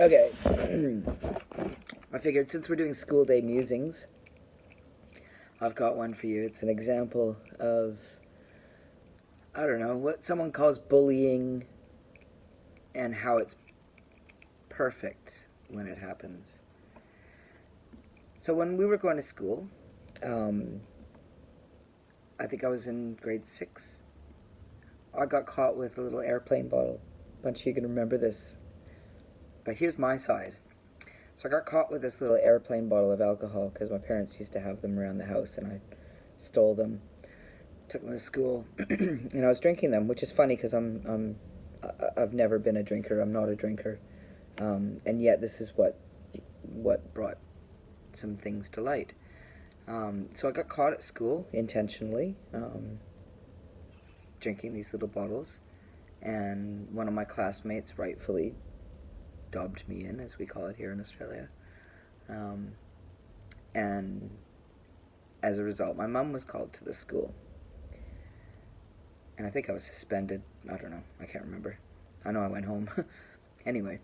Okay. I figured since we're doing school day musings, I've got one for you. It's an example of, I don't know, what someone calls bullying and how it's perfect when it happens. So when we were going to school, um, I think I was in grade 6. I got caught with a little airplane bottle. A bunch of you can remember this. But here's my side. So I got caught with this little airplane bottle of alcohol because my parents used to have them around the house, and I stole them, took them to school, and I was drinking them, which is funny because I've never been a drinker. I'm not a drinker, and yet this is what brought some things to light. So I got caught at school intentionally, drinking these little bottles, and one of my classmates rightfully dobbed me in, as we call it here in Australia. Um, and as a result, my mum was called to the school. And I think I was suspended. I don't know. I can't remember. I know I went home. Anyway,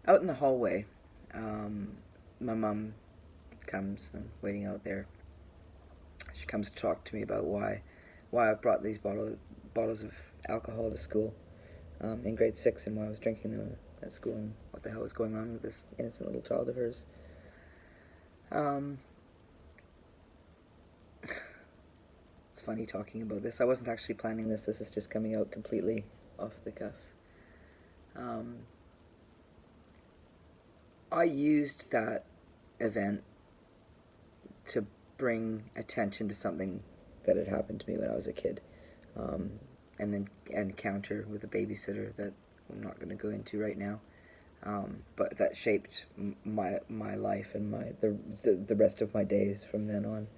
out in the hallway, my mum comes and waiting out there. She comes to talk to me about why I've brought these bottles of alcohol to school in grade 6, and why I was drinking them at school, and what the hell was going on with this innocent little child of hers. It's funny talking about this. I wasn't actually planning this. This is just coming out completely off the cuff. I used that event to bring attention to something that had happened to me when I was a kid, and an encounter with a babysitter that I'm not going to go into right now, but that shaped my life and the rest of my days from then on,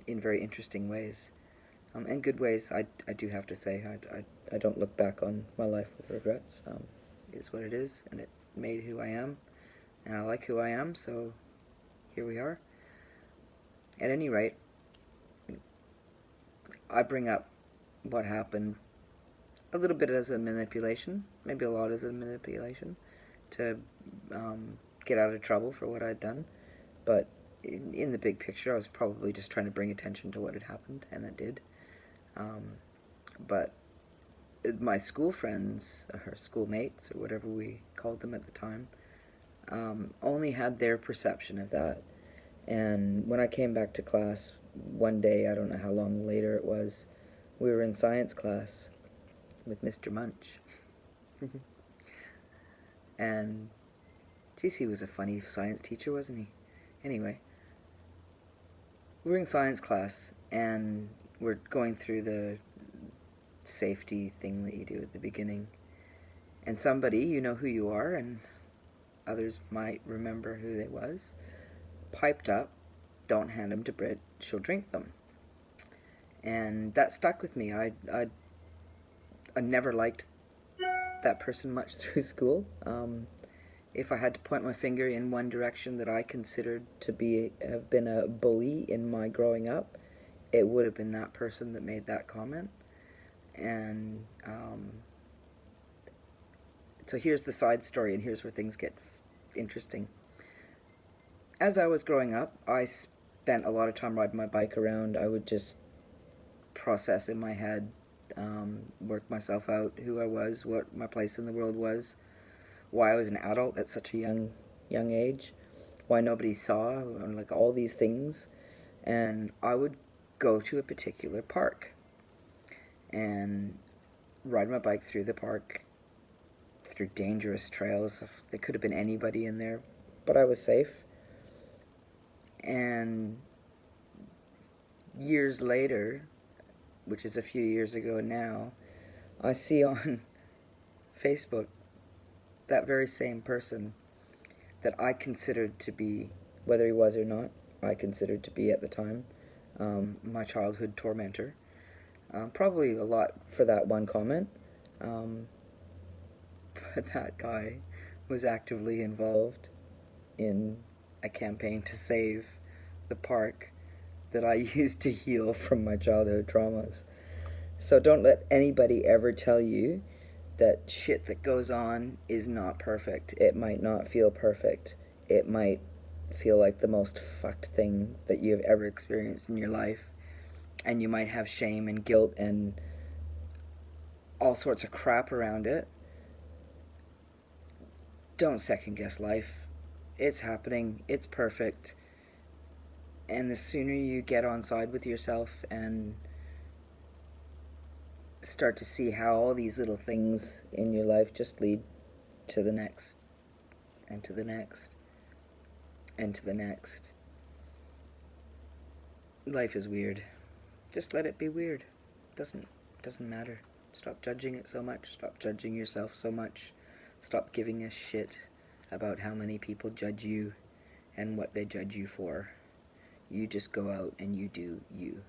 in very interesting ways, and good ways. I do have to say I don't look back on my life with regrets. It is what it is, and it made who I am, and I like who I am. So here we are. At any rate, I bring up what happened a little bit as a manipulation, maybe a lot as a manipulation, to get out of trouble for what I'd done. But in the big picture, I was probably just trying to bring attention to what had happened, and it did. But my school friends, or schoolmates, or whatever we called them at the time, only had their perception of that. And when I came back to class one day, I don't know how long later it was, we were in science class with Mr. Munch. And, geez, he was a funny science teacher, wasn't he? Anyway, we were in science class, and we're going through the safety thing that you do at the beginning. And somebody, you know who you are, and others might remember who they was, piped up, "Don't hand them to Brit, she'll drink them." And that stuck with me. I never liked that person much through school. If I had to point my finger in one direction that I considered to have been a bully in my growing up, it would have been that person that made that comment. And so here's the side story, and here's where things get interesting. As I was growing up, I spent a lot of time riding my bike around. I would just process in my head, work myself out who I was, what my place in the world was, why I was an adult at such a young age, why nobody saw, like all these things. And I would go to a particular park and ride my bike through the park, through dangerous trails. There could have been anybody in there, but I was safe. And years later, which is a few years ago now, I see on Facebook that very same person that I considered to be, whether he was or not, I considered to be at the time, my childhood tormentor. Probably a lot for that one comment, but that guy was actively involved in a campaign to save the park that I used to heal from my childhood traumas. So don't let anybody ever tell you that shit that goes on is not perfect. It might not feel perfect. It might feel like the most fucked thing that you have ever experienced in your life. And you might have shame and guilt and all sorts of crap around it. Don't second guess life. It's happening. It's perfect. And the sooner you get on side with yourself and start to see how all these little things in your life just lead to the next, and to the next, and to the next. Life is weird. Just let it be weird. Doesn't matter. Stop judging it so much. Stop judging yourself so much. Stop giving a shit about how many people judge you and what they judge you for. You just go out and you do you.